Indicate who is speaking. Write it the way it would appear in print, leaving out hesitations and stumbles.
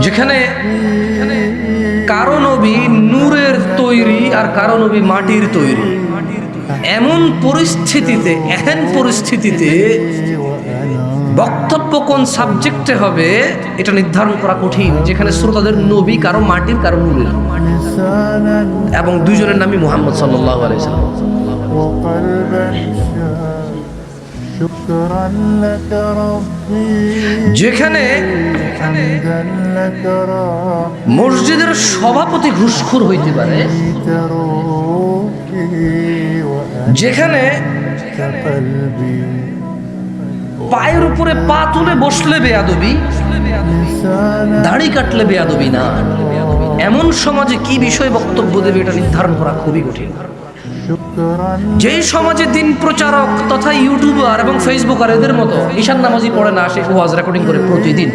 Speaker 1: যেখানে কারো নবী নূরের তৈরি আর কারো নবী মাটির তৈরি, এমন পরিস্থিতিতে বক্তব্য কোন সাবজেক্টে হবে এটা নির্ধারণ করা কঠিন। যেখানে শ্রোতাদের নবী কারো মাটির কারো নূরের, এবং দুইজনের নামই মুহাম্মদ সাল্লাল্লাহু আলাইহি ওয়াসাল্লাম। যেখানে মসজিদের সভাপতি ঘুষখোর হইতে পারে, যেখানে পায়ের উপরে পা তুলে বসলে বেয়াদবি, দাড়ি কাটলে বেয়াদবি না, এমন সমাজে কি বিষয়ে বক্তব্য দেবে এটা নির্ধারণ করা খুবই কঠিন। যেই সমাজে দিন প্রচারক তথা ইউটিউবার এবং ফেসবুকার এদের মতো ঈশান নামাজি পড়ে না, সে ওয়াজ রেকর্ডিং করে প্রতিদিন,